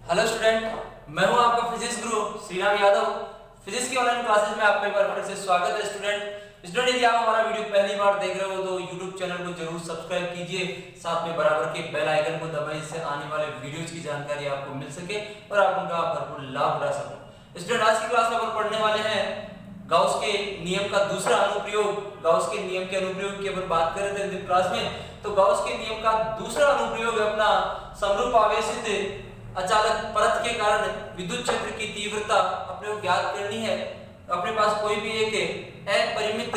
Hello student, मैं हूं आपका फिजिक्स गुरु श्रीराम यादव। फिजिक्स की ऑनलाइन क्लासेस में आपका एक बार फिर से स्वागत है स्टूडेंट। यदि आप हमारा वीडियो पहली बार देख रहे हो तो YouTube चैनल को जरूर सब्सक्राइब कीजिए, साथ में बराबर के बेल आइकन को दबाएं, इससे आने वाले वीडियोज की जानकारी आपको मिल सके और आप उनका भरपूर लाभ उठा सको। स्टूडेंट, आज की क्लास में अपन पढ़ने वाले हैं गाउस के नियम का दूसरा अनुप्रयोग। गाउस के नियम के अनुप्रयोग की अपन बात कर रहे थे अंतिम क्लास में, तो गाउस के नियम का दूसरा अनुप्रयोग है अपना समरूप आवेशित अचालक परत के कारण विद्युत क्षेत्र की तीव्रता अपने को ज्ञात करनी है। अपने पास कोई भी एक अपरिमित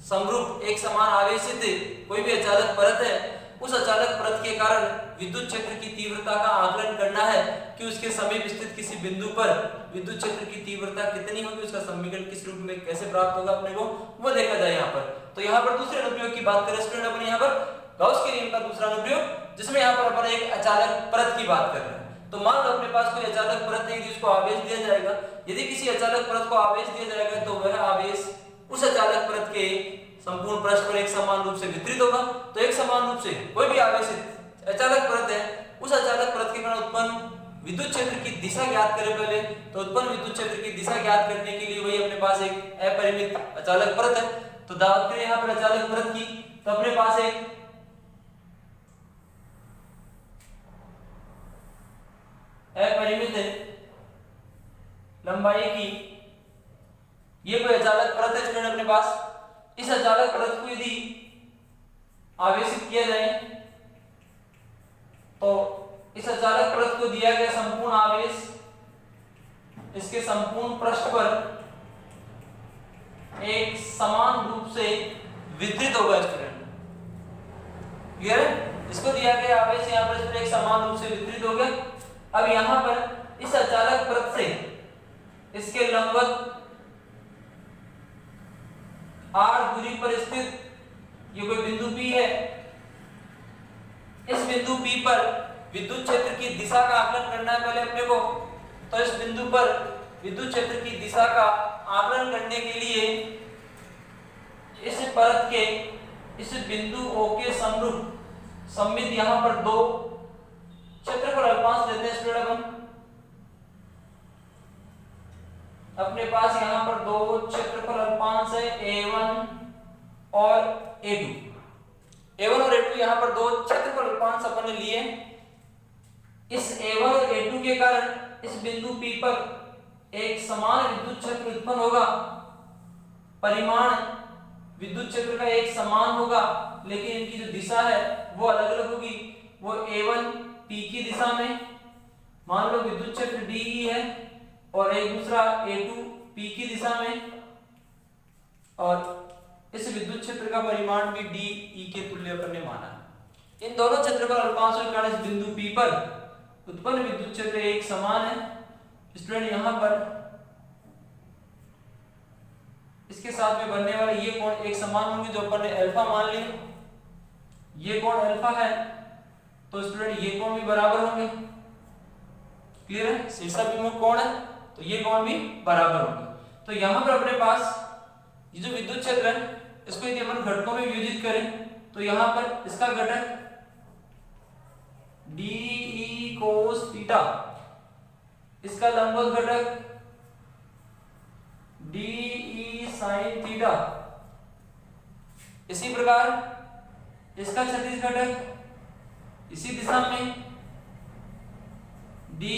समरूप एक समान आवेशित कोई भी अचालक परत है, उस अचालक परत के कारण विद्युत क्षेत्र की तीव्रता का आकलन करना है कि उसके समीप स्थित किसी बिंदु पर विद्युत क्षेत्र की तीव्रता कितनी होगी, उसका समीकरण किस रूप में कैसे प्राप्त होगा अपने को वो देखा जाए यहाँ पर। तो यहाँ पर दूसरे अनुप्रयोग की बात करें स्टूडेंट, अपन यहाँ पर गाउस के नियम का दूसरा अनुप्रयोग, जिसमें यहाँ पर अपन एक अचालक परत की बात कर रहे हैं। तो मान लो अपने पास कोई अचालक परत है जिसको आवेश दिया जाएगा। यदि किसी अचालक परत को आवेश दिया जाएगा तो वह आवेश उस अचालक परत के संपूर्ण पृष्ठ पर एक समान रूप से वितरित होगा। तो एक समान रूप से कोई भी आवेशित अचालक परत है, उस अचालक परत के कारण उत्पन्न विद्युत क्षेत्र की दिशा ज्ञात करें पहले। तो उत्पन्न विद्युत क्षेत्र की दिशा ज्ञात करने के लिए वही अपने पास एक अपरिमित अचालक परत है। तो बात करें यहाँ पर अचालक परत की, तो अपने पास एक अपरिमित लंबाई की ये कोई अचालक परत है स्टूडेंट अपने पास। इस अचालक परत को यदि आवेशित किया जाए तो इस अचालक परत को दिया गया संपूर्ण आवेश इसके संपूर्ण पृष्ठ पर एक समान रूप से वितरित होगा स्टूडेंट। क्लियर है? इसको दिया गया आवेश यहाँ पर एक समान रूप से वितरित हो गया। अब यहां पर इस अचालक परत से इसके लंबवत r दूरी पर स्थित ये कोई बिंदु P है। इस बिंदु P पर विद्युत क्षेत्र की दिशा का आकलन करना है पहले अपने को। तो इस बिंदु पर विद्युत क्षेत्र की दिशा का आकलन करने के लिए इस परत के इस बिंदु O के समरूप सममित यहां पर दो क्षेत्रफल अल्पांश लेते हैं स्टूडेंट। अपन अपने पास यहां पर दो क्षेत्रफल अल्पांश है A1 और A2। A1 और A2 यहां पर दो क्षेत्रफल अल्पांश अपन ने लिए। इस A1 और A2 के कारण इस बिंदु P पर एक समान विद्युत क्षेत्र उत्पन्न होगा। परिमाण विद्युत क्षेत्र का एक समान होगा, लेकिन इनकी जो दिशा है वो अलग अलग होगी। वो A1 P की दिशा में, मान लो विद्युत क्षेत्र DE है, और एक दूसरा A2 P की दिशा में, और इस विद्युत क्षेत्र का परिमाण भी DE के तुल्य अपन ने माना। इन दोनों क्षेत्रफल अल्पांशों के कारण इस बिंदु P पर उत्पन्न विद्युत क्षेत्र एक समान है स्टूडेंट। यहां पर इसके साथ में बनने वाले ये कोण एक समान होंगे, जो अपन ने अल्फा मान लिए। ये कोण अल्फा है तो स्टूडेंट ये कोण भी बराबर होंगे। क्लियर है? शीर्षाभिमुख कोण है तो ये कोण भी बराबर होंगे। तो यहां पर अपने पास ये जो विद्युत क्षेत्र है इसको यदि अपन घटकों में विभाजित करें तो यहां पर इसका घटक DE cos थीटा, इसका लंबवत घटक DE sin थीटा, इसी प्रकार इसका क्षैतिज घटक इसी दिशा में DE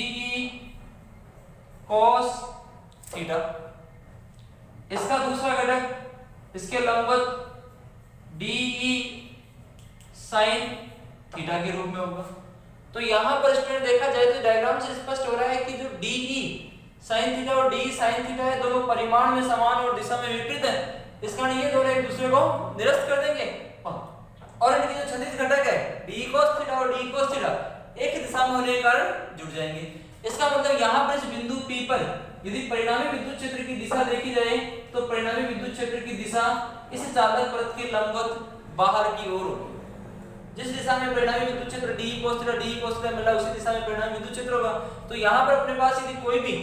cos थीटा, इसका दूसरा घटक इसके लंबवत DE sin थीटा के रूप में होगा। तो यहां पर स्टूडेंट देखा जाए तो डायग्राम से स्पष्ट हो रहा है कि जो DE sin थीटा और DE sin थीटा है, दोनों परिमाण में समान और दिशा में विपरीत है। इस कारण ये दोनों एक दूसरे को निरस्त कर देंगे और इनके जो क्षैतिज घटक है DE cos थीटा और DE cos थीटा एक ही दिशा में होने के कारण जुड़ जाएंगे। इसका मतलब यहाँ पर इस बिंदु P पर यदि परिणामी विद्युत क्षेत्र की दिशा देखी जाए तो परिणामी विद्युत क्षेत्र की दिशा इस चालक परत के लंबवत बाहर की ओर होगी। जिस दिशा में परिणामी विद्युत क्षेत्र DE cos थीटा मिला उसी दिशा में परिणामी विद्युत क्षेत्र होगा। तो यहाँ पर अपने पास यदि कोई भी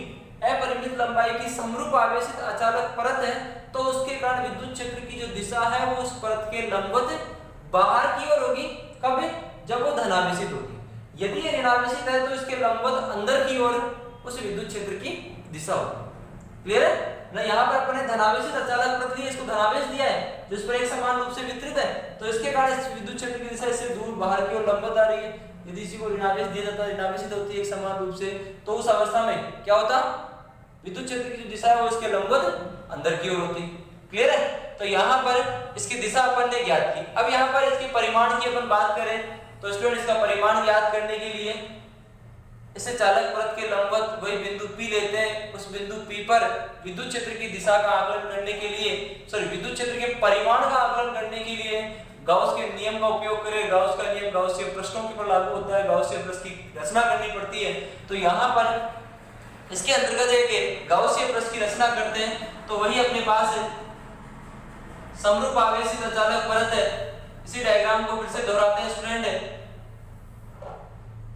अपरिमित लंबाई की समरूप आवेशित अचालक परत है तो उसके कारण विद्युत क्षेत्र की जो दिशा है वो उस परत के लंबवत बाहर की ओर होगी। कब? जब वो धनावेशित होगी। यदि ये ऋणावेशित है तो इसके लंबवत अंदर की ओर उस विद्युत क्षेत्र की दिशा होगी। क्लियर है ना? यहाँ पर अपने धनावेशित अचालक वृत्त लिए इसको धनावेश दिया है जिस पर एक समान रूप से वितरित है, तो इसके कारण इस विद्युत क्षेत्र की दिशा इससे दूर बाहर की ओर लंबवत आ रही है। यदि इसी को ऋणावेश दिया जाता है, ऋणावेशित होती है एक समान रूप से, तो उस अवस्था में क्या होता? विद्युत क्षेत्र की जो दिशा है वो इसके लंबवत अंदर की ओर होती। क्लियर है? तो यहाँ पर इसकी दिशा अपन ने ज्ञात की। अब यहाँ पर इसके परिमाण की अपन बात करें तो स्टूडेंट इसका परिमाण ज्ञात करने के लिए इसे चालक वृत्त के लंबवत वही बिंदु P लेते हैं। उस बिंदु P पर विद्युत क्षेत्र की दिशा का आकलन करने के लिए, विद्युत क्षेत्र के परिमाण का आकलन करने के लिए गाउस के नियम का उपयोग करें। गाउस का नियम गाउसीय प्रश्नों के ऊपर लागू होता है, गाउसीय प्रश्न की रचना करनी पड़ती है। तो यहाँ पर इसके अंतर्गत एक गाउसीय प्रश्न की रचना करते हैं, तो वही अपने पास समरूप आवेशित अचालक वृत्त है। इसी डायग्राम को फिर से दोहराते हैं स्टूडेंट।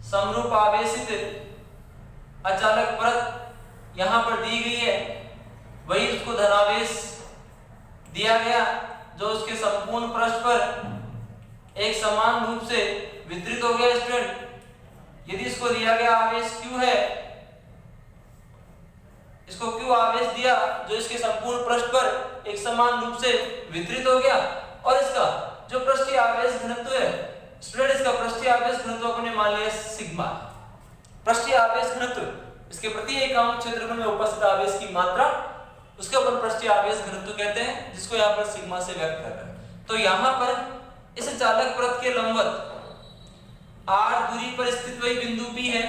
समरूप आवेशित अचालक वृत्त यहाँ पर दी गई है, वही उसको धनावेश दिया गया जो उसके संपूर्ण पृष्ठ पर एक समान रूप से वितरित हो गया। स्टूडेंट यदि इसको दिया गया आवेश Q है, इसको Q आवेश दिया जो इसके संपूर्ण पृष्ठ पर एक समान रूप से वितरित हो गया, और इसका जो पृष्ठीय आवेश घनत्व है स्टूडेंट, इसका पृष्ठीय आवेश घनत्व अपने मान लिया सिग्मा। पृष्ठीय आवेश घनत्व इसके प्रति इकाई क्षेत्रफल में उपस्थित आवेश की मात्रा, उसके ऊपर पृष्ठीय आवेश घनत्व कहते हैं, जिसको यहाँ पर सिग्मा से व्यक्त कर रहे हैं। तो यहाँ पर इस चालक वृत्त के लंबवत r दूरी पर स्थित वही बिंदु P है।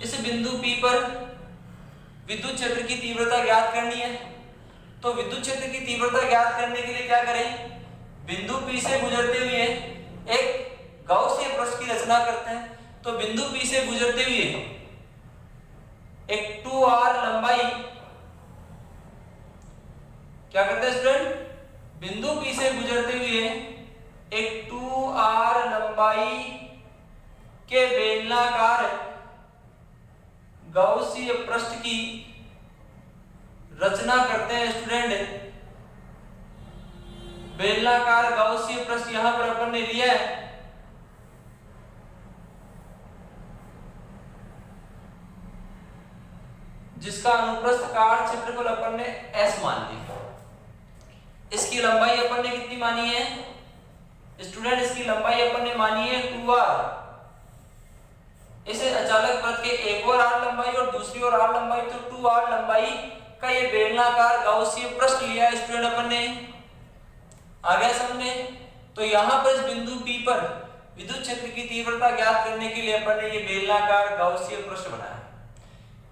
इस बिंदु P पर विद्युत क्षेत्र की तीव्रता ज्ञात करनी है। तो विद्युत क्षेत्र की तीव्रता ज्ञात करने के लिए क्या करें? बिंदु P से गुजरते हुए एक गाउसीय पृष्ठ की रचना करते हैं। तो बिंदु P से गुजरते हुए एक 2r लंबाई क्या करते हैं स्टूडेंट? बिंदु P से गुजरते हुए एक 2r लंबाई के बेलनाकार गाउसीय पृष्ठ की रचना करते हैं स्टूडेंट। बेलनाकार गाउसीय पृष्ठ यहां पर अपन ने लिया है, जिसका अनुप्रस्थ काट क्षेत्रफल अपन ने S मान लिया। इसकी लंबाई अपन ने कितनी मानी है स्टूडेंट? इसकी लंबाई अपन ने मानी है 2r। इसे अचालक वृत्त के एक और r लंबाई और दूसरी ओर r लंबाई, तो 2r लंबाई का ये बेलनाकार गाउसीय पृष्ठ लिया है स्टूडेंट अपन ने। आ गया समझ? तो यहाँ पर इस बिंदु P पर विद्युत क्षेत्र की तीव्रता ज्ञात करने के लिए अपन ने ये बेलनाकार गाउसीय पृष्ठ बनाया।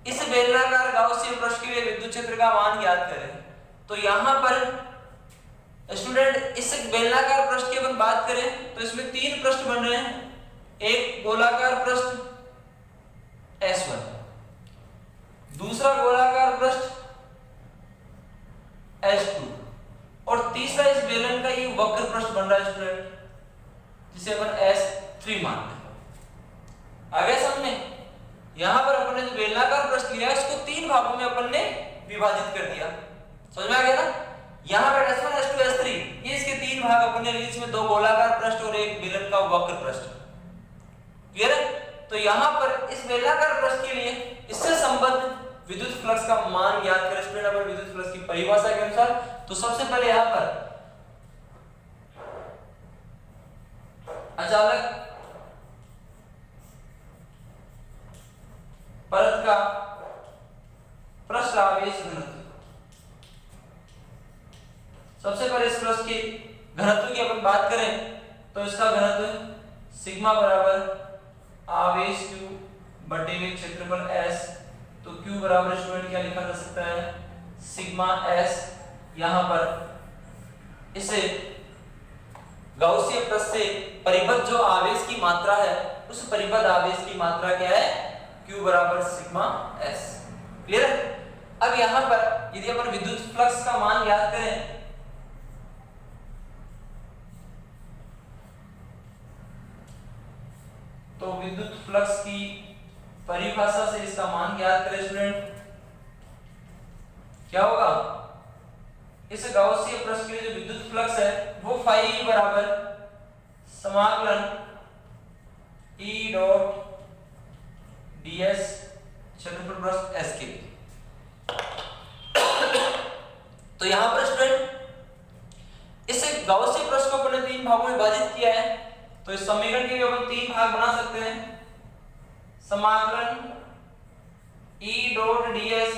इस बेलनाकार गाउसीय पृष्ठ के लिए विद्युत क्षेत्र का मान ज्ञात करें। तो यहाँ पर स्टूडेंट इस बेलनाकार पृष्ठ की अपन बात करें तो इसमें तीन पृष्ठ बन रहे हैं। एक गोलाकार पृष्ठ S1, दूसरा गोलाकार पृष्ठ S2 और तीसरा इस बेलन का ये वक्र पृष्ठ बन रहा है स्टूडेंट, जिसे अपन S3 मानते हैं। आ गया समझ में? यहां पर अपन ने जो बेलनाकार पृष्ठ लिया है इसको तीन भागों में अपन ने विभाजित कर दिया। समझ में आ गया ना? यहां पर S1, S2, S3 ये इसके तीन भाग अपन ने लिए, इसमें दो गोलाकार पृष्ठ और एक बेलन का वक्र पृष्ठ। क्लियर है? तो यहां पर इस बेलनाकार पृष्ठ के लिए इससे संबद्ध विद्युत फ्लक्स का मान ज्ञात करें स्टूडेंट अपन विद्युत फ्लक्स की परिभाषा के अनुसार। तो सबसे पहले यहां पर अचालक परत का पृष्ठ आवेश घनत्व, सबसे पहले इस पृष्ठ के घनत्व की अपन बात करें तो इसका घनत्व सिग्मा बराबर आवेश Q बटे में क्षेत्रफल S। तो Q बराबर स्टूडेंट क्या लिखा जा सकता है? Sigma S। यहां पर इसे गाउसीय पृष्ठ से परिबद्ध जो आवेश की मात्रा है उस परिबद्ध आवेश की मात्रा क्या है? Q बराबर सिग्मा S। क्लियर है? अब यहां पर यदि अपन विद्युत फ्लक्स का मान ज्ञात करें तो विद्युत फ्लक्स की परिभाषा से इसका मान ज्ञात करें स्टूडेंट, क्या होगा? इस गाउसीय पृष्ठ के लिए जो विद्युत फ्लक्स है वो फाई बराबर समाकलन E डॉट ds क्षेत्रफल पृष्ठ S के लिए। तो यहां पर स्टूडेंट इस गाउसियन पृष्ठ को अपने तीन भागों में विभाजित किया है, तो इस समीकरण के भी अपन तीन भाग बना सकते हैं। समाकलन E डॉट ds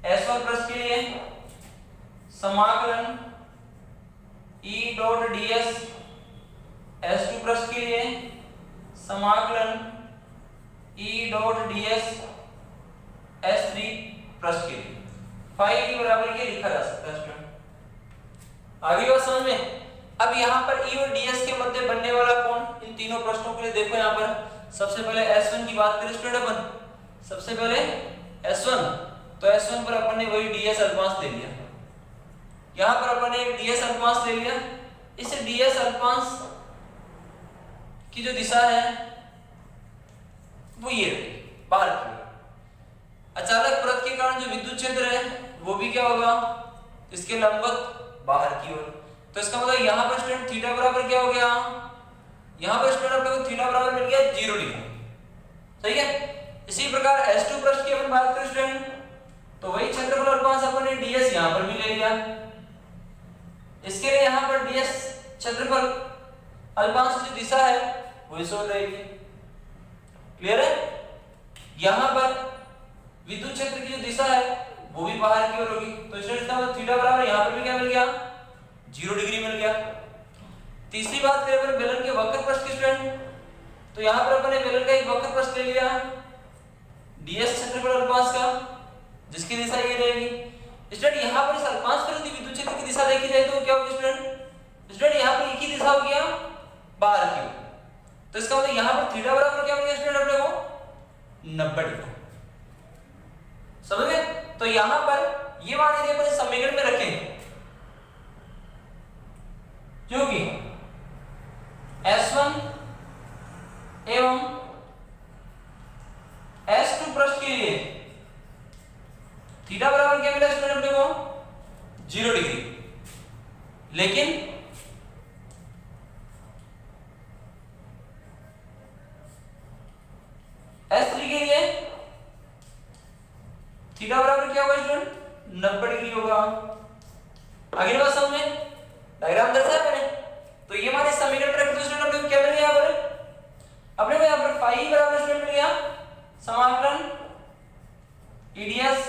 S1 पृष्ठ के लिए, समाकलन E डॉट ds S2 पृष्ठ के लिए, समाकलन E डॉट ds S3 पृष्ठ के लिए। फाई के बराबर के लिखा जा सकता है स्टूडेंट। आगे बात समझ में। अब यहाँ पर E और ds के मध्य बनने वाला कोण इन तीनों प्रश्नों के लिए देखो, यहाँ पर सबसे पहले S1 की बात करें स्टूडेंट अपन, सबसे पहले S1, तो S1 पर अपन ने वही ds अल्पांश ले लिया, यहाँ पर अपन ने ds अल्पांश ले लिया। इस ds अल्पांश की जो दिशा है वो ये रही बाहर की ओर। अचानक परत के कारण जो विद्युत क्षेत्र है वो भी क्या होगा, इसके लंबवत बाहर की ओर। तो इसका मतलब यहाँ पर स्टूडेंट थीटा बराबर क्या हो गया, यहाँ पर स्टूडेंट अपने को थीटा बराबर मिल गया 0 डिग्री, सही है। इसी प्रकार S2 पृष्ठ की अपन बात करें स्टूडेंट, तो वही क्षेत्रफल अल्पांश अपन ने ds यहाँ पर भी ले लिया। इसके लिए यहाँ पर ds क्षेत्रफल अल्पांश की दिशा है वो इस ओर रहेगी, क्लियर है। यहाँ पर विद्युत क्षेत्र की जो दिशा है वो भी बाहर की ओर होगी, तो इसलिए थीटा बराबर यहाँ पर भी क्या मिल गया 0 डिग्री मिल गया। तीसरी बात करें अपन बेलन के वक्र पृष्ठ की स्टूडेंट, तो यहाँ पर अपन ने बेलन का एक वक्र पृष्ठ ले लिया ds क्षेत्रफल अल्पांश का, जिसकी दिशा ये रहेगी। स्टूडेंट यहाँ पर इस अल्पांश पर यदि विद्युत क्षेत्र की दिशा देखी जाए तो क्या होगी स्टूडेंट यहाँ पर एक ही दिशा हो गया बाहर की ओर, तो इसका मतलब यहाँ पर थीटा बराबर क्या हो गया स्टूडेंट अपने को 90 डिग्री, समझ गए। तो यहाँ पर ये मान यदि अपन समीकरण में रखें, क्योंकि S1 एवं S2 पृष्ठ के लिए थीटा बराबर क्या मिला स्टूडेंट अपने को 0 डिग्री, लेकिन S3 के लिए थीटा बराबर क्या होगा स्टूडेंट 90 डिग्री होगा। आगे बात समझ में, डायग्राम दर्शाया मैंने, तो ये हमारे समीकरण पर रखते स्टूडेंट अपने को क्या मिल गया, अपने को यहाँ पर फाई बराबर स्टूडेंट मिल गया समाकलन eds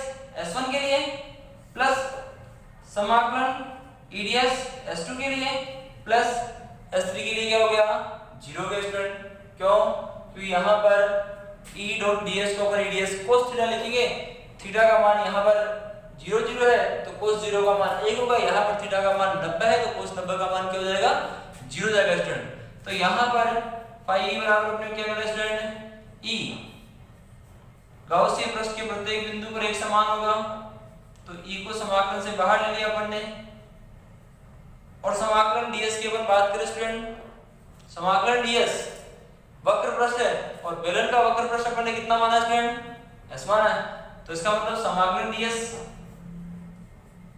S1 के लिए प्लस समाकलन eds S2 के लिए प्लस S3 के लिए क्या हो गया 0 हो गया स्टूडेंट। क्यों, क्योंकि यहाँ पर E डॉट ds को अपन eds cos थीटा लिखेंगे, थीटा का मान यहाँ पर 0 0 है तो cos 0 का मान 1 होगा, यहाँ पर थीटा का मान 90 है तो cos 90 का मान क्या हो जाएगा 0 हो जाएगा स्टूडेंट। तो यहाँ पर फाई बराबर अपने क्या मिला स्टूडेंट E गाउसियन पृष्ठ के प्रत्येक बिंदु पर एक समान होगा, तो E को समाकलन से बाहर ले लिया अपन ने, और समाकलन ds की अपन बात करें स्टूडेंट, समाकलन ds वक्र पृष्ठ है और बेलन का वक्र पृष्ठ अपन ने कितना माना स्टूडेंट S माना है, तो इसका मतलब समाकलन ds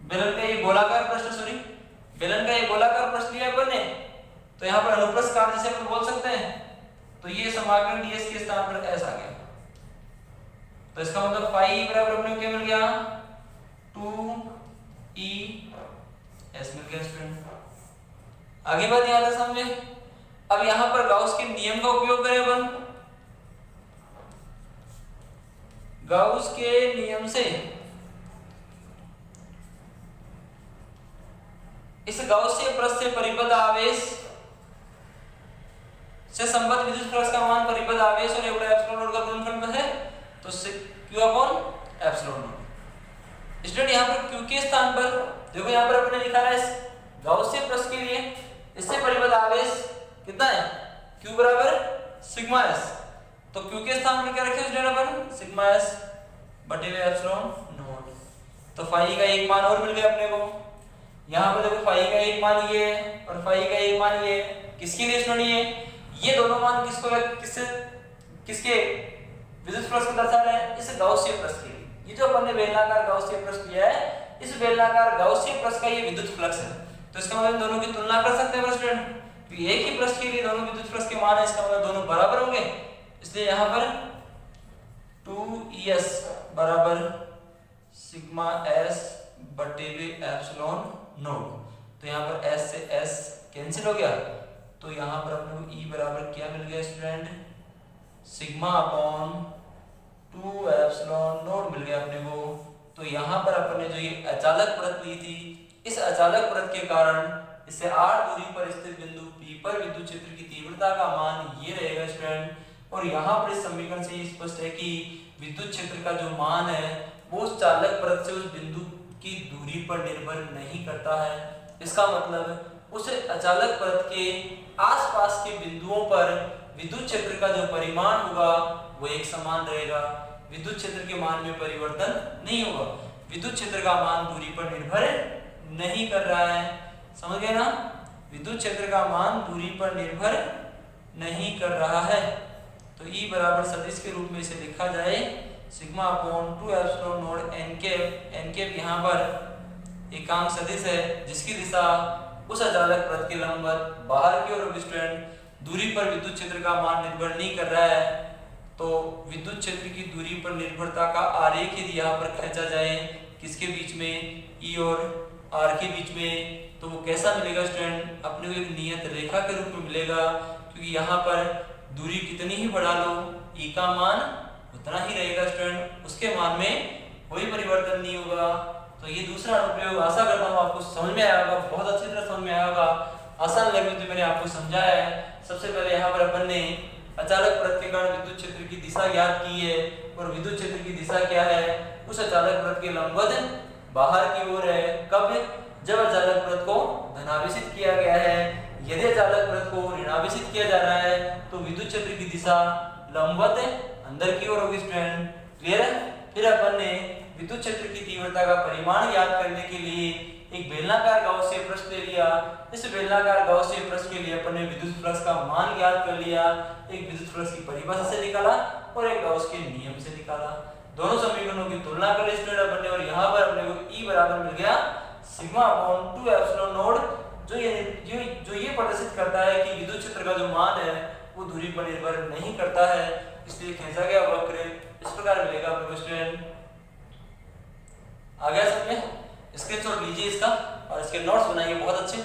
बेलन का ये गोलाकार पृष्ठ बेलन का ये गोलाकार पृष्ठ लिया अपन ने, तो यहाँ पर अनुप्रस्थ काट जिसे अपन बोल सकते हैं, तो ये समाकलन ds के स्थान पर s आ गया। तो इसका मतलब फाई बराबर अपने को क्या मिल गया 2e s मिल गया स्टूडेंट। आगे बात याद है समझे। अब यहाँ पर गाउस के नियम का उपयोग करें अपन, गाउस के नियम से इस गाउसीय पृष्ठ से परिबद्ध आवेश से संबद्ध विद्युत फ्लक्स का मान परिबद्ध आवेश और एप्सिलॉन नॉट का गुणनफल है, तो q upon epsilon not. Student यहाँ पर q के स्थान पर देखो, यहाँ पर अपने लिखा है इस गाउसीय पृष्ठ के लिए इससे परिबद्ध आवेश कितना है q बराबर सिग्मा s, तो q के स्थान पर क्या रखे स्टूडेंट अपन सिग्मा s बटे हुए एप्सिलॉन नॉट। तो फाई का एक मान और मिल गया अपने को, यहाँ पर देखो फाई का एक मान ये है और फाई का एक मान ये, किसके लिए स्टूडेंट ये दोनों मान किसके विद्युत फ्लक्स को दर्शा रहे हैं, इस गाउसीय पृष्ठ के लिए। ये जो अपन ने बेलनाकार गाउसीय पृष्ठ लिया है, इस बेलनाकार गाउसीय पृष्ठ का ये विद्युत फ्लक्स है, तो इसका मतलब दोनों की तुलना कर सकते हैं स्टूडेंट। कि एक ही पृष्ठ के लिए दोनों विद्युत फ्लक्स के मान है, इसका मतलब दोनों बराबर होंगे, इसलिए यहाँ पर 2Es बराबर सिग्मा S बटे एप्सिलॉन नॉट। तो यहाँ पर S से S कैंसिल हो गया, तो यहाँ पर अपने को E बराबर क्या मिल गया student, sigma upon 2 epsilon naught मिल गया अपने को। तो यहाँ पर अपन ने जो ये अचालक परत ली थी, इस अचालक परत के कारण इससे 8 दूरी पर स्थित बिंदु P पर विद्युत क्षेत्र की तीव्रता का मान ये रहेगा स्टूडेंट। और यहाँ पर इस समीकरण से ये स्पष्ट है कि विद्युत क्षेत्र का जो मान है वो उस चालक परत से उस बिंदु की दूरी पर निर्भर नहीं करता है। इसका मतलब उस अचालक परत के आसपास के बिंदुओं पर विद्युत क्षेत्र का जो परिमाण होगा वो एक समान रहेगा, विद्युत क्षेत्र के मान में परिवर्तन नहीं होगा। विद्युत क्षेत्र का मान दूरी पर निर्भर नहीं कर रहा है, समझ गए ना, विद्युत क्षेत्र का मान दूरी पर निर्भर नहीं कर रहा है। तो E बराबर सदिश के रूप में इसे लिखा जाए sigma upon 2 epsilon not n cap यहाँ पर एकांक सदिश है जिसकी दिशा उस अचालक परत के लंबवत बाहर की ओर स्टूडेंट, दूरी पर विद्युत क्षेत्र का मान निर्भर नहीं कर रहा है। तो विद्युत क्षेत्र की दूरी पर निर्भरता का आरेख यदि यहाँ पर खींचा जाए किसके बीच में, E और R के बीच में, तो वो कैसा मिलेगा स्टूडेंट, अपने को एक नियत रेखा के रूप में मिलेगा, क्योंकि यहाँ पर दूरी कितनी ही बढ़ा लो E का मान उतना ही रहेगा स्टूडेंट, उसके मान में कोई परिवर्तन नहीं होगा। तो ये दूसरा अनुप्रयोग, आशा करता हूँ आपको समझ में आया होगा, बहुत अच्छी तरह समझ में आया होगा, आसान लगे तो मैंने आपको समझाया है। सबसे पहले यहाँ पर अपन ने अचालक परत के कारण विद्युत क्षेत्र की दिशा ज्ञात की है, और विद्युत क्षेत्र की दिशा क्या है, उस अचालक परत के लंबवत बाहर की ओर है। कब, जब अचालक परत को धनावेशित किया गया है। यदि अचालक परत को ऋणावेशित किया जा रहा है तो विद्युत क्षेत्र की दिशा लंबवत अंदर की ओर होगी स्टूडेंट, क्लियर है। फिर अपन ने विद्युत क्षेत्र की तीव्रता का परिमाण ज्ञात करने के लिए एक बेलनाकार गाउसीय पृष्ठ ले लिया। इस बेलनाकार गाउसीय पृष्ठ के लिए अपन ने विद्युत फ्लक्स का मान ज्ञात कर लिया, एक विद्युत फ्लक्स की परिभाषा से निकाला और एक गाउस के नियम से निकाला। दोनों समीकरणों की तुलना कर ली स्टूडेंट अपन ने, और यहाँ पर अपने को E बराबर मिल गया सिग्मा अपॉन 2 एप्सिलॉन नॉट, जो ये प्रदर्शित करता है कि विद्युत क्षेत्र का जो मान है वो दूरी पर निर्भर नहीं करता है, इसलिए खींचा गया वक्र इस प्रकार मिलेगा अपने को स्टूडेंट। आ गया समझ में, स्क्रीनशॉट लीजिए इसका और इसके नोट्स बनाइए बहुत अच्छे।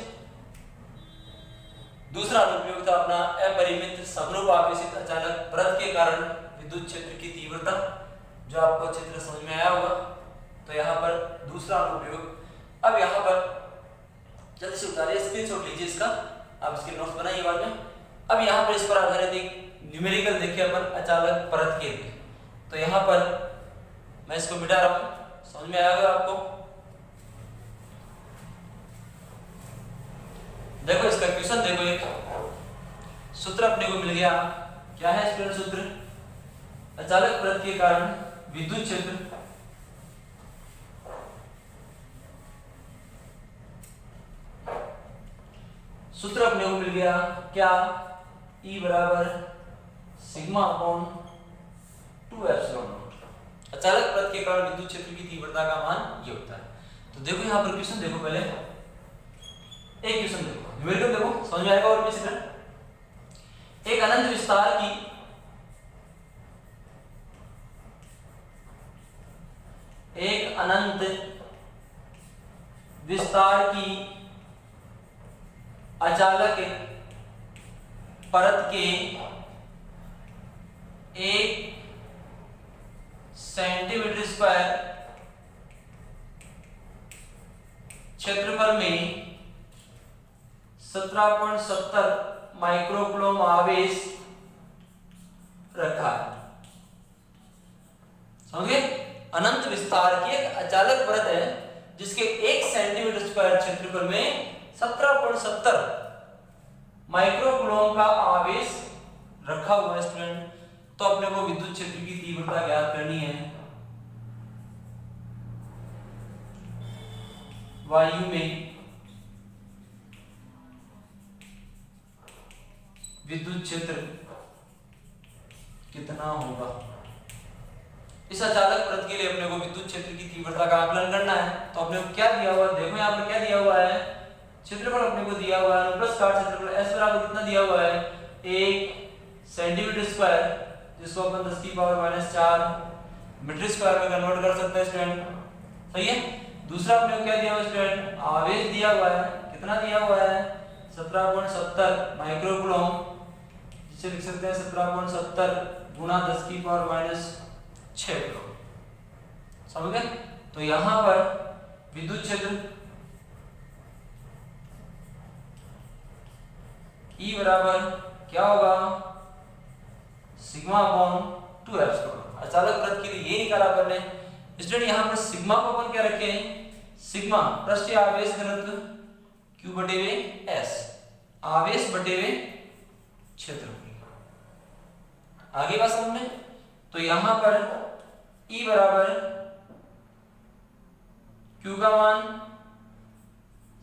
दूसरा अनुप्रयोग था अपना अपरिमित समरूप आवेशित अचालक परत के कारण विद्युत क्षेत्र की तीव्रता, जो आपको अच्छी तरह समझ में आया होगा। तो यहाँ पर दूसरा अनुप्रयोग, अब यहाँ पर जल्दी से उतारिए, स्क्रीनशॉट लीजिए इसका, आप इसके नोट्स बनाइए बाद में। अब यहाँ पर इस पर आधारित एक न्यूमेरिकल देखिए अपन अचालक परत के लिए। तो यहाँ पर मैं इसको मिटा रहा हूँ, समझ में आया होगा आपको। देखो इसका क्वेश्चन देखो, एक सूत्र अपने को मिल गया, क्या है स्टूडेंट सूत्र, अचालक परत के कारण विद्युत क्षेत्र सूत्र अपने को मिल गया क्या, E बराबर सिग्मा अपॉन 2 एप्सिलॉन नॉट। अचालक परत के कारण विद्युत क्षेत्र की तीव्रता का मान ये होता है। तो देखो यहाँ पर क्वेश्चन देखो, पहले एक क्वेश्चन देखो, न्यूमेरिकल देखो, समझ में आएगा। और भी तरह एक अनंत विस्तार की अचालक परत के 1 सेंटीमीटर स्क्वायर क्षेत्रफल में 17.70 माइक्रोकूलम आवेश रखा है। समझे, अनंत विस्तार की एक अचालक परत है जिसके 1 सेंटीमीटर स्क्वायर क्षेत्रफल में 17.70 माइक्रोकूलम का आवेश रखा हुआ है स्टूडेंट। तो अपने को विद्युत क्षेत्र की तीव्रता ज्ञात करनी है। वायु में विद्युत क्षेत्र कितना होगा। इस अचालक परत के लिए अपने को विद्युत क्षेत्र की तीव्रता का आकलन करना है। तो अपने को क्या दिया हुआ है, देखो यहाँ पर क्या दिया हुआ है, क्षेत्रफल अपने को दिया हुआ है अनुप्रस्थ काट क्षेत्रफल s बराबर कितना दिया हुआ है 1 सेंटीमीटर स्क्वायर, जिसको अपन 10 की पावर -4 मीटर स्क्वायर में कन्वर्ट कर सकते हैं स्टूडेंट। सही है। दूसरा अपने को क्या दिया हुआ है स्टूडेंट, आवेश दिया हुआ है, कितना दिया हुआ है 17.70 माइक्रोकूलम, जिसे लिख सकते हैं 17.70 गुणा 10 की पावर -6 किलो। समझ गए। तो यहां पर विद्युत क्षेत्र E बराबर क्या होगा सिग्मा अपॉन 2 एप्सिलॉन। अचालक वृत्त के लिए ये निकाला अपन ने स्टूडेंट। यहां पर सिग्मा को अपन क्या रखे हैं, सिग्मा पृष्ठीय आवेश घनत्व Q बटे में S, आवेश बटे में क्षेत्रफल। आगे बात समझ में। तो यहां पर E बराबर Q का मान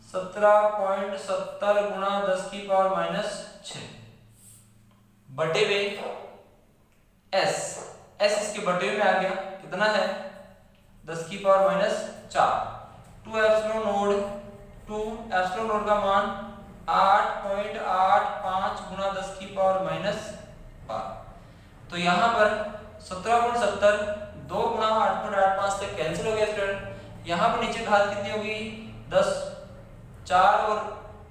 17.70 गुणा 10 की पावर -6 बटे में S, S इसके बटे में आ गया, कितना है 10 की पावर -4। 2 एप्सिलॉन नोड का मान 8.85 गुणा 10 की पावर -12। तो यहाँ पर 17.70 2 गुणा 8.85 तक कैंसिल हो गया स्टूडेंट। यहाँ पर नीचे घात कितनी होगी 10, 4 और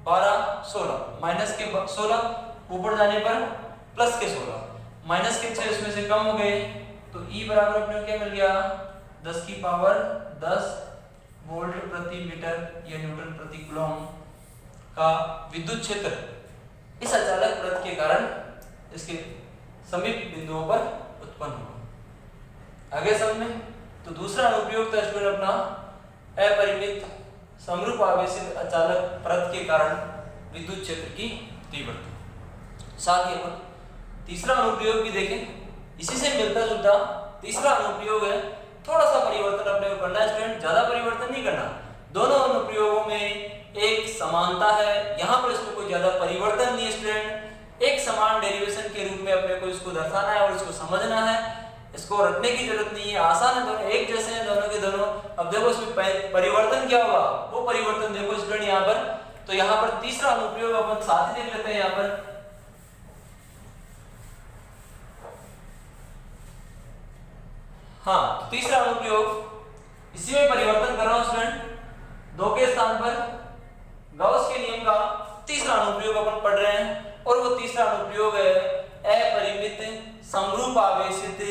12 16, माइनस के 16 ऊपर जाने पर प्लस के 16, माइनस के 6 इसमें से कम हो गए। तो E बराबर अपने को क्या मिल गया 10 की पावर 10 वोल्ट प्रति मीटर या न्यूटन प्रति कूलम का विद्युत क्षेत्र इस अचालक वृत्त के कारण इसके समीप बिंदुओं पर उत्पन्न हुआ। आगे समझ में। तो दूसरा अनुप्रयोग था स्टूडेंट अपना अपरिमित समरूप आवेशित अचालक वृत्त के कारण विद्युत क्षेत्र की तीव्रता। साथ ही अपन तीसरा अनुप्रयोग भी देखें, इसी से मिलता जुलता तीसरा अनुप्रयोग है। थोड़ा सा परिवर्तन अपने को करना है स्टूडेंट, ज्यादा परिवर्तन नहीं करना। दोनों अनुप्रयोगों में एक समानता है, यहाँ पर इसमें कोई ज्यादा परिवर्तन नहीं है स्टूडेंट। एक समान डेरिवेशन के रूप में अपने को इसको दर्शाना है और इसको समझना है, इसको रटने की जरूरत नहीं है, आसान है, दोनों एक जैसे हैं दोनों के दोनों। अब देखो इसमें परिवर्तन क्या होगा, वो परिवर्तन देखो स्टूडेंट यहाँ पर। तो यहाँ पर तीसरा अनुप्रयोग अपन साथ ही देख लेते हैं। यहाँ पर हाँ, तीसरा अनुप्रयोग इसी में परिवर्तन कर रहा हूं स्टूडेंट। 2 के स्थान पर गॉस के नियम का तीसरा अनुप्रयोग अपन पढ़ रहे हैं और वो तीसरा अनुप्रयोग है अपरिमित समरूप आवेशित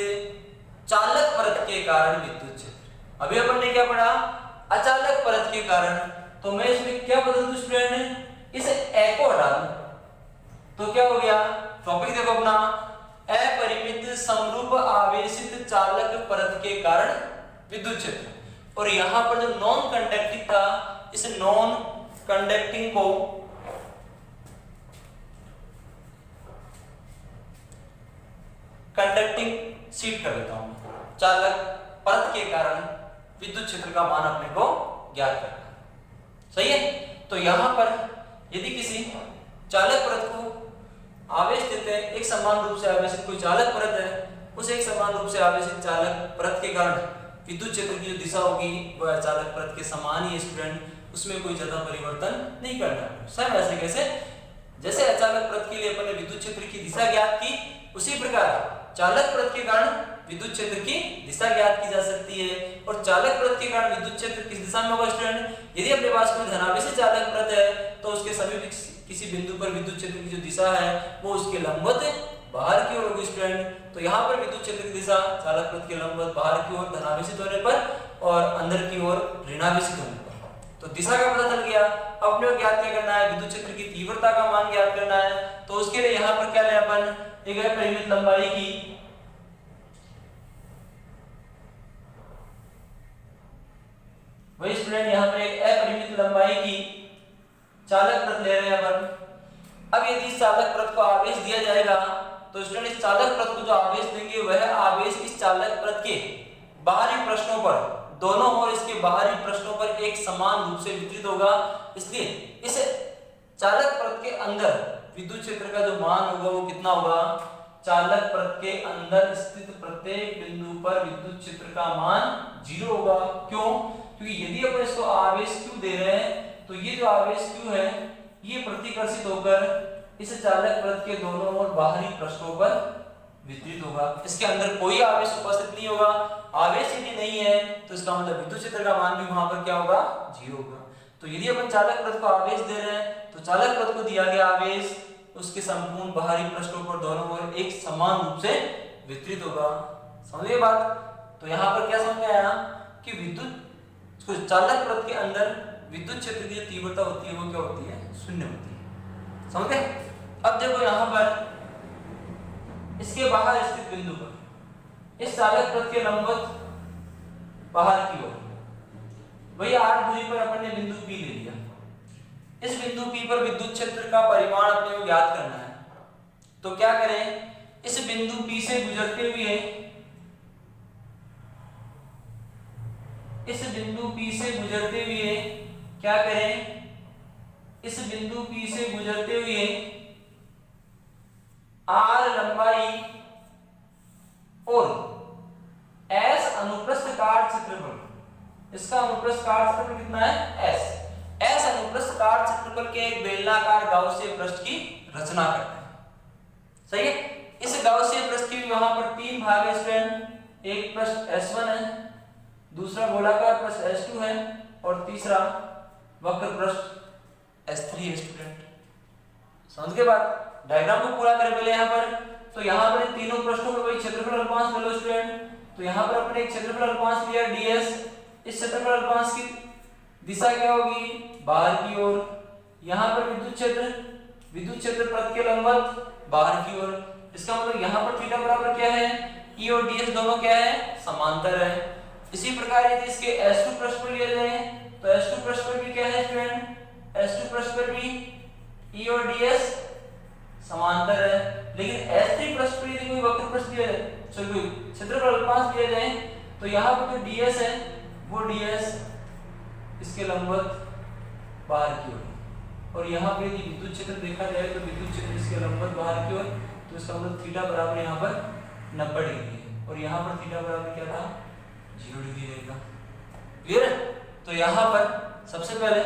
चालक परत के कारण विद्युत क्षेत्र। अभी अपन ने क्या पढ़ा, अचालक परत के कारण। तो मैं इसमें क्या बदल दूं स्टूडेंट, इसे ए को हटा दूं तो क्या हो गया, टॉपिक देखो अपना अपरिमित समरूप आवेशित चालक परत के कारण विद्युत क्षेत्र। और यहां पर जो नॉन कंडक्टिंग था, इस नॉन कंडक्टिंग को कंडक्टिंग शीट कर देता हूं। चालक परत के कारण विद्युत क्षेत्र का मान अपने को ज्ञात करना। सही है। तो यहां पर यदि किसी चालक परत को आवेश देते हैं, एक समान रूप से आवेशित कोई चालक परत है, उस एक समान रूप से आवेशित चालक परत के कारण विद्युत क्षेत्र की जो दिशा होगी वह चालक परत के समान ही स्टूडेंट, उसमें कोई ज्यादा परिवर्तन नहीं करना है। सब ऐसे कैसे, जैसे अचालक परत के लिए अपन ने विद्युत क्षेत्र की दिशा ज्ञात की, उसी प्रकार चालक परत के कारण विद्युत क्षेत्र की दिशा ज्ञात की जा सकती है। और चालक परत के कारण विद्युत क्षेत्र किस दिशा में होगा स्टूडेंट, यदि अपने पास कोई धनावेशी चालक परत है तो उसके समीप किसी बिंदु पर विद्युत क्षेत्र की जो दिशा है वो उसके लंबवत बाहर की ओर होगी स्टूडेंट। तो यहाँ पर विद्युत क्षेत्र की दिशा चालक परत के लंबवत बाहर की ओर धनावेशित होने पर और अंदर की ओर ऋणावेशित होने पर। तो दिशा का पता चल गया। अब अपने को ज्ञात क्या करना है, विद्युत क्षेत्र की तीव्रता का मान ज्ञात करना है। तो उसके लिए यहाँ पर क्या लें अपन, एक अपरिमित लंबाई की वही स्टूडेंट यहाँ पर एक अपरिमित लंबाई की चालक परत ले रहे हैं अपन। अब यदि इस चालक परत को आवेश दिया जाएगा तो स्टूडेंट इस चालक परत को जो आवेश देंगे वह आवेश इस चालक परत के बाहरी पृष्ठों पर, दोनों ओर इसके बाहरी पृष्ठों पर एक समान रूप से वितरित होगा। इसलिए इस चालक परत के अंदर विद्युत क्षेत्र का जो मान होगा वो कितना होगा, चालक परत के अंदर स्थित प्रत्येक बिंदु पर विद्युत क्षेत्र का मान 0 होगा। क्यों, क्योंकि यदि अपन इसको आवेश क्यों दे रहे हैं, तो ये जो आवेश Q है ये प्रतिकर्षित होकर इस चालक पृष्ठ के दोनों ओर बाहरी पृष्ठों पर वितरित होगा। इसके अंदर कोई आवेश उपस्थित नहीं होगा। आवेश यदि नहीं है तो इसका मतलब विद्युत क्षेत्र का मान भी वहां पर क्या होगा, 0 होगा। तो यदि अपन चालक पृष्ठ को आवेश दे रहे हैं तो चालक पृष्ठ को दिया गया आवेश उसके संपूर्ण बाहरी पृष्ठों पर दोनों ओर एक समान रूप से वितरित होगा। समझिए बात। तो यहाँ पर क्या समझ में आया कि विद्युत चालक पृष्ठ के अंदर विद्युत क्षेत्र की जो तीव्रता होती है वो क्या होती है, 0 होती है। समझ गए। अब देखो यहाँ पर इसके बाहर स्थित बिंदु पर इस चालक पृष्ठ के लंबवत बाहर की ओर वही 8 दूरी पर अपन ने बिंदु P ले लिया। इस बिंदु P पर विद्युत क्षेत्र का परिमाण अपने को ज्ञात करना है। तो क्या करें, इस बिंदु P से गुजरते हुए क्या करें, इस बिंदु P से गुजरते हुए R लंबाई और S अनुप्रस्थ काट क्षेत्रफल, इसका अनुप्रस्थ काट क्षेत्रफल कितना है, S अनुप्रस्थ काट क्षेत्रफल के एक बेलनाकार गाउसीय पृष्ठ की रचना करते हैं। सही है। इस गाउसीय पृष्ठ की वहां पर 3 भाग है स्टूडेंट। एक पृष्ठ S1 है, दूसरा गोलाकार पृष्ठ S2 है और तीसरा वक्र पृष्ठ S3 है स्टूडेंट। समझ के बाद डायग्राम को पूरा करें पहले यहाँ पर। तो यहाँ पर तीनों पृष्ठों पर वही क्षेत्रफल अल्पांश ले लो स्टूडेंट। तो यहाँ पर अपने एक क्षेत्रफल अल्पांश लिया ds। इस क्षेत्रफल अल्पांश की दिशा क्या होगी, बाहर की ओर। यहाँ पर विद्युत क्षेत्र पृष्ठ के लंबवत बाहर की ओर। इसका मतलब यहाँ पर थीटा बराबर क्या है, E और ds दोनों क्या है, समांतर है। इसी प्रकार यदि इसके S2 पृष्ठ पर लिया जाए तो S2 पृष्ठ पर भी क्या है स्टूडेंट, S2 पृष्ठ पर भी E और ds समांतर है। लेकिन S3 पृष्ठ पर यदि कोई वक्र पृष्ठ दिया जाए, कोई क्षेत्रफल अल्पांश दिया जाए तो यहाँ पर जो ds है वो ds इसके लंबवत बाहर की ओर। और यहाँ पे यदि विद्युत क्षेत्र देखा जाए तो विद्युत क्षेत्र इसके लंबवत बाहर की ओर। तो इसका मतलब थीटा बराबर यहाँ पर 90 डिग्री है और यहाँ पर थीटा बराबर क्या था, 0 डिग्री रहेगा। क्लियर है। तो यहाँ पर सबसे पहले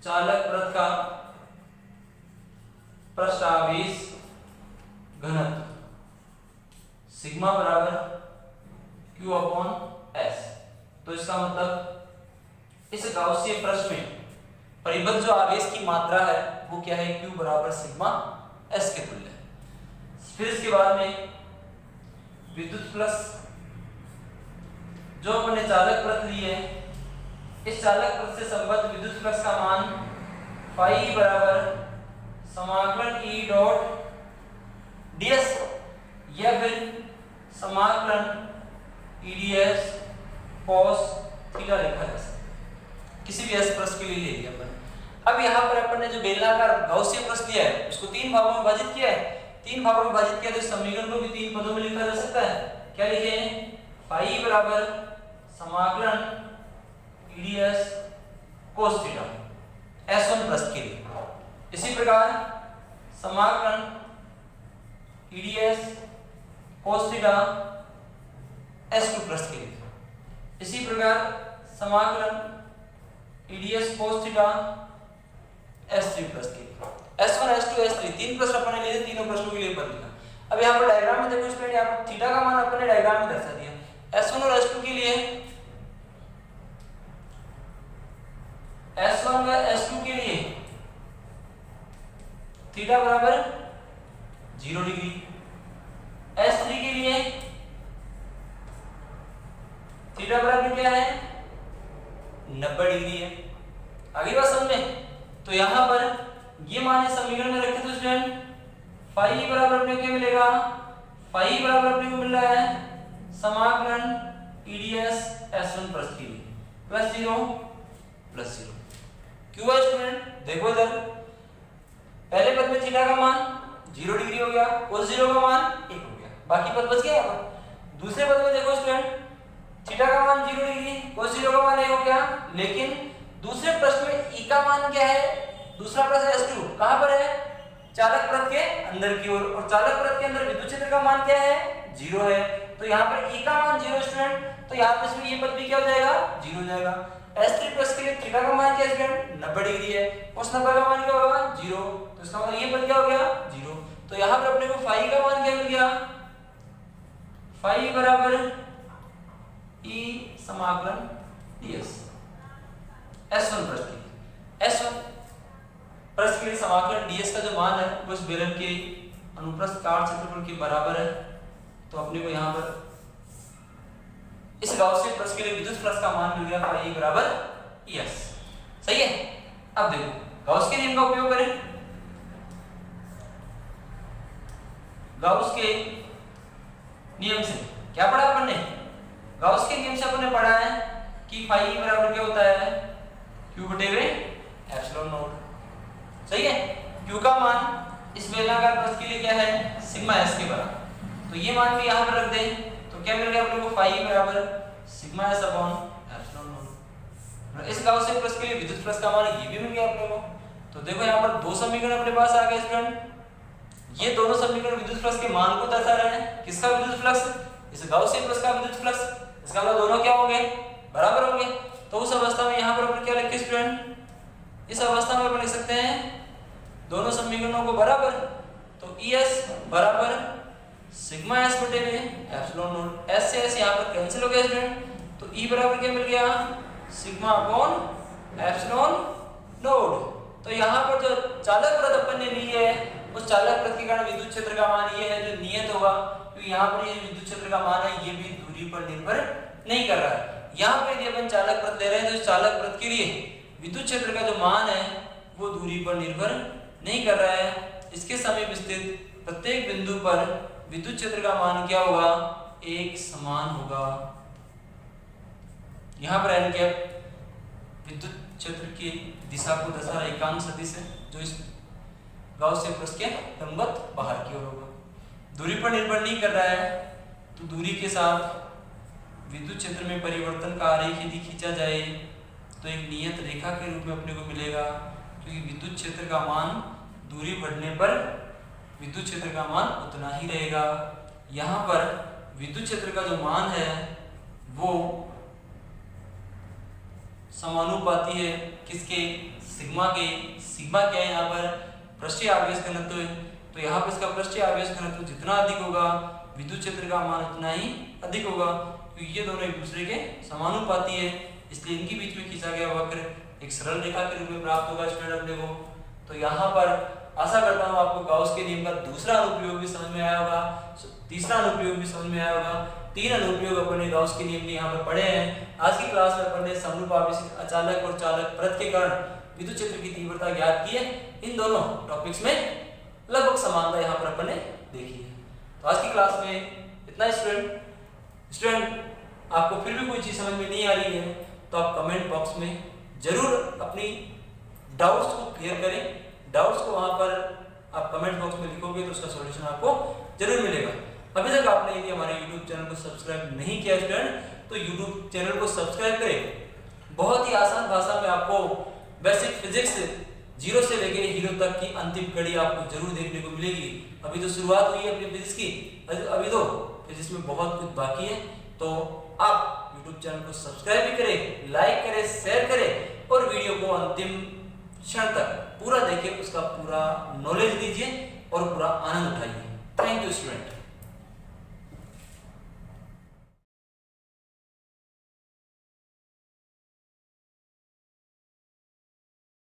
चालक पृष्ठ का पृष्ठ आवेश घनत्व सिग्मा बराबर Q अपॉन S। तो इसका मतलब इस गाउसीय पृष्ठ में परिबद्ध जो आवेश की मात्रा है वो क्या है, Q बराबर सिग्मा S के तुल्य है। फिर इसके बाद में विद्युत प्लस जो अपने चालक पृष्ठ लिए, इस चालक पृष्ठ से संबद्ध विद्युत फ्लक्स का मान फाई बराबर समाकलन E डॉट ds या फिर समाकलन EDS cos थीटा लिखा जा सकता है। किसी भी S पृष्ठ के लिए ले लिया अपन। अब यहाँ पर अपन ने जो बेलनाकार गाउसीय पृष्ठ लिया है उसको 3 भागों में विभाजित किया है। 3 भागों में विभाजित किया तो समीकरण को भी 3 पदों में लिखा जा सकता है। क्या लिखे, फाई बराबर समाकलन EDS cos थीटा S1 पृष्ठ के लिए। इसी प्रकार समाकलन EDS cos थीटा S2 पृष्ठ के लिए। इसी प्रकार समाकलन EDS cos थीटा S3 पृष्ठ के लिए। S1 S2 S3 3 पृष्ठ अपन ने लिए, तीनों पृष्ठों के लिए पद लिखा। अब यहाँ पर डायग्राम में देखो स्टूडेंट, यहाँ पर थीटा का मान अपन ने डायग्राम में दर्शा दिया। S1 और S2 के लिए, S1 व S2 के लिए थीटा बराबर 0 डिग्री। S3 के लिए थीटा बराबर क्या है, 90 डिग्री है। अगली बात समझ में। तो यहाँ पर ये मान इस समीकरण में रखे तो स्टूडेंट फाई बराबर अपने को क्या मिलेगा, फाई बराबर अपने को मिल रहा है समाकलन EDS S1 पृष्ठ के लिए प्लस 0 प्लस 0। क्यों है स्टूडेंट, देखो इधर पहले पद में थीटा का मान 0 डिग्री हो गया, cos 0 का मान 1 हो गया, बाकी पद बच गया यहाँ पर। दूसरे पद में देखो स्टूडेंट थीटा का मान 0 डिग्री, cos 0 का मान 1 हो गया, लेकिन दूसरे प्रश्न में E का मान क्या है, दूसरा प्रश्न S2 कहां पर है, चालक पृष्ठ के अंदर की ओर, और चालक पृष्ठ के अंदर विद्युत क्षेत्र का मान क्या है, 0 है। तो यहाँ पर E का मान 0 स्टूडेंट, तो यहाँ पे इसमें ये पद भी क्या हो जाएगा, 0 हो जाएगा। S3 प्लस के लिए थीटा का मान क्या है स्टूडेंट, 90 डिग्री है, उस 90 का मान क्या होगा, 0, तो इसका मतलब ये पद क्या हो गया, 0। तो यहाँ पर अपने को फाई का मान क्या मिल गया, फाई बराबर E समाकलन ds। S1 पृष्ठ के लिए, S1 पृष्ठ के लिए समाकलन ds का जो मान है वो इस बेलन के अनुप्रस्थ काट क्षेत्रफल के बराबर है। तो अपने को यहाँ पर इस गाउसियन पृष्ठ के लिए विद्युत फ्लक्स का मान मिल गया फाई बराबर ES। सही है। अब देखो गाउस के नियम का उपयोग करें। गाउस के नियम से क्या पढ़ा अपन ने, गाउस के नियम से अपन ने पढ़ा है कि फाई बराबर क्या होता है, q बटे में एप्सिलॉन नॉट। सही है। q का मान इस बेलनाकार पृष्ठ के लिए क्या है, सिग्मा s के बराबर। तो ये मान भी यहाँ पर रख दें तो क्या मिल गया अपने को, फाई बराबर sigma s upon epsilon not. इस गाउसियन पृष्ठ के लिए विद्युत फ्लक्स का मान ये भी मिल गया अपने को। तो देखो यहाँ पर दो समीकरण अपने पास आ गए स्टूडेंट। ये दोनों समीकरण विद्युत फ्लक्स के मान को दर्शा रहे हैं। किसका विद्युत फ्लक्स, इस गाउसियन पृष्ठ का विद्युत फ्लक्स। इसका मतलब दोनों क्या होंगे, बराबर होंगे। तो उस अवस्था में यहाँ पर अपन क्या लिखे स्टूडेंट, इस अवस्था में अपन लिख सकते हैं दोनों समीकरणों को बराबर। तो ES बराबर सिग्मा s बटे में एप्सिलॉन नॉट। s से s यहाँ पर कैंसिल हो गया स्टूडेंट। तो E बराबर क्या मिल गया, सिग्मा अपॉन एप्सिलॉन नॉट। तो यहाँ पर जो चालक वृत्त अपन ने ली है उस चालक वृत्त के कारण विद्युत क्षेत्र का मान ये है जो नियत होगा, क्योंकि यहाँ पर ये विद्युत क्षेत्र का मान है ये भी दूरी पर निर्भर नहीं कर रहा है। यहाँ पे यदि अपन चालक वृत्त ले रहे हैं तो इस चालक वृत्त के लिए विद्युत क्षेत्र का जो मान है वो दूरी पर निर्भर नहीं कर रहा है। इसके समीप स्थित प्रत्येक बिंदु पर विद्युत क्षेत्र का मान क्या होगा, एक समान होगा। यहाँ पर n कैप विद्युत क्षेत्र की दिशा को दर्शा रहा एकांक सदिश है जो इस गाउसियन पृष्ठ के लंबवत बाहर की ओर होगा। दूरी पर निर्भर नहीं कर रहा है। तो दूरी के साथ विद्युत क्षेत्र में परिवर्तन का आरेख यदि खींचा जाए तो एक नियत रेखा के रूप में अपने को मिलेगा, क्योंकि विद्युत क्षेत्र का मान दूरी बढ़ने पर विद्युत क्षेत्र का मान उतना ही रहेगा। यहाँ पर विद्युत क्षेत्र का जो मान है वो समानुपाती है किसके, सिग्मा के। सिग्मा क्या है यहाँ पर, पृष्ठीय आवेश घनत्व है। तो यहाँ पर इसका पृष्ठीय आवेश घनत्व जितना अधिक होगा विद्युत क्षेत्र का मान उतना ही अधिक होगा, क्योंकि ये दोनों एक दूसरे के समानुपाती है। इसलिए इनके बीच में खींचा गया वक्र एक सरल रेखा के रूप में प्राप्त होगा स्टूडेंट अपने को। तो यहाँ पर आशा करता हूँ आपको गाउस के नियम का दूसरा अनुप्रयोग भी समझ में आया होगा, तीसरा अनुप्रयोग भी समझ में आया होगा। तीन अनुप्रयोग अपन ने गाउस के नियम के यहाँ पर पढ़े हैं। आज की क्लास में अपन ने समरूप आवेशित अचालक और चालक वृत्त के कारण विद्युत क्षेत्र की तीव्रता ज्ञात की है। इन दोनों टॉपिक्स में लगभग समानता यहाँ पर अपन ने देखी है। तो आज की क्लास में इतना स्टूडेंट आपको फिर भी कोई चीज समझ में नहीं आ रही है तो आप कमेंट बॉक्स में जरूर अपनी डाउट्स को क्लियर करें। डाउट्स को वहां पर आप कमेंट बॉक्स में लिखोगे तो उसका सॉल्यूशन आपको जरूर मिलेगा। अभी तक आपने यदि हमारे YouTube चैनल को सब्सक्राइब नहीं किया स्टूडेंट तो YouTube चैनल को सब्सक्राइब करें। बहुत ही आसान भाषा में आपको बेसिक फिजिक्स 0 से लेकर हीरो तक की अंतिम कड़ी आपको जरूर देखने को मिलेगी। अभी तो शुरुआत हुई है अपनी फिजिक्स की, अभी तो फिजिक्स में बहुत कुछ बाकी है। तो आप YouTube चैनल को सब्सक्राइब भी करें, लाइक करें, शेयर करें और वीडियो को अंतिम क्षण तक पूरा देखें, उसका पूरा नॉलेज लीजिए और पूरा आनंद उठाइए। Thank you student.